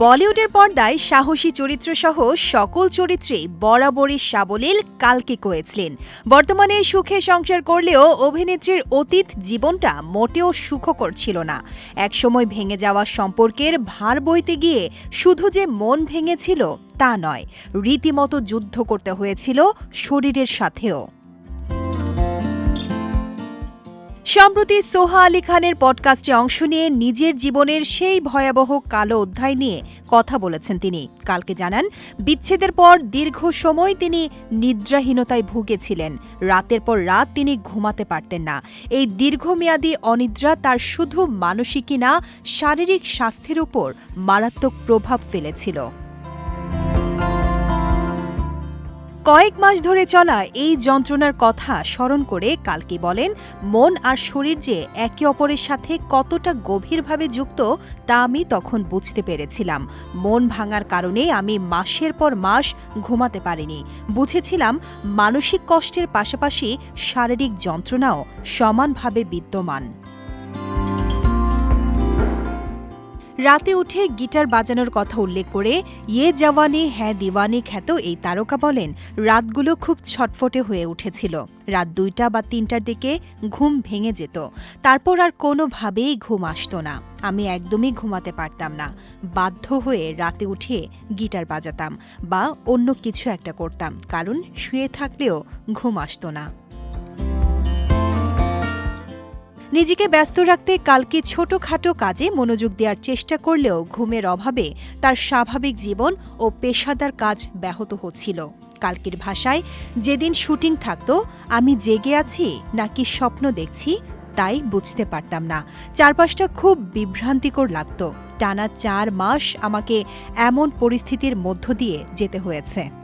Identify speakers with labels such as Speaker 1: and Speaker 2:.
Speaker 1: বলিউডের পর্দায় সাহসী চরিত্র সহ সকল চরিত্রে বরাবরই সাবলীল কালকি কোয়েচলিন। বর্তমানে সুখে সংসার করলেও অভিনেত্রীর অতীত জীবনটা মোটেও সুখকর ছিল না। একসময় ভেঙে যাওয়া সম্পর্কের ভার বইতে গিয়ে শুধু যে মন ভেঙেছিল তা নয়, রীতিমতো যুদ্ধ করতে হয়েছিল শরীরের সাথেও। সম্প্রতি সোহা আলী খানের পডকাস্টে অংশ নিয়ে নিজের জীবনের সেই ভয়াবহ কালো অধ্যায় নিয়ে কথা বলেছেন তিনি। কালকে জানান, বিচ্ছেদের পর দীর্ঘ সময় তিনি নিদ্রাহীনতায় ভুগেছিলেন। রাতের পর রাত তিনি ঘুমাতে পারতেন না। এই দীর্ঘমেয়াদী অনিদ্রা তার শুধু মানসিকই না, শারীরিক স্বাস্থ্যের উপর মারাত্মক প্রভাব ফেলেছিল। কয়েক মাস ধরে চলা এই যন্ত্রণার কথা স্মরণ করে কালকি বলেন, মন আর শরীর যে একে অপরের সাথে কতটা গভীরভাবে যুক্ত তা আমি তখন বুঝতে পেরেছিলাম। মন ভাঙার কারণে আমি মাসের পর মাস ঘুমাতে পারিনি। বুঝেছিলাম মানসিক কষ্টের পাশাপাশি শারীরিক যন্ত্রণাও সমানভাবে বিদ্যমান। রাতে উঠে গিটার বাজানোর কথা উল্লেখ করে ইয়ে জওয়ানি হ্যাঁ দিওয়ানি খ্যাত এই তারকা বলেন, রাতগুলো খুব ছটফটে হয়ে উঠেছিল। রাত ২টা বা ৩টার দিকে ঘুম ভেঙে যেত। তারপর আর কোনোভাবেই ঘুম আসতো না। আমি একদমই ঘুমাতে পারতাম না। বাধ্য হয়ে রাতে উঠে গিটার বাজাতাম বা অন্য কিছু একটা করতাম, কারণ শুয়ে থাকলেও ঘুম আসতো না। নিজেকে ব্যস্ত রাখতে কালকি ছোটখাটো কাজে মনোযোগ দেওয়ার চেষ্টা করলেও ঘুমের অভাবে তার স্বাভাবিক জীবন ও পেশাদার কাজ ব্যাহত হচ্ছিল। কালকির ভাষায়, যেদিন শুটিং থাকত আমি জেগে আছি নাকি স্বপ্ন দেখছি তাই বুঝতে পারতাম না। চারপাশটা খুব বিভ্রান্তিকর লাগত। টানা ৪ মাস আমাকে এমন পরিস্থিতির মধ্য দিয়ে যেতে হয়েছে।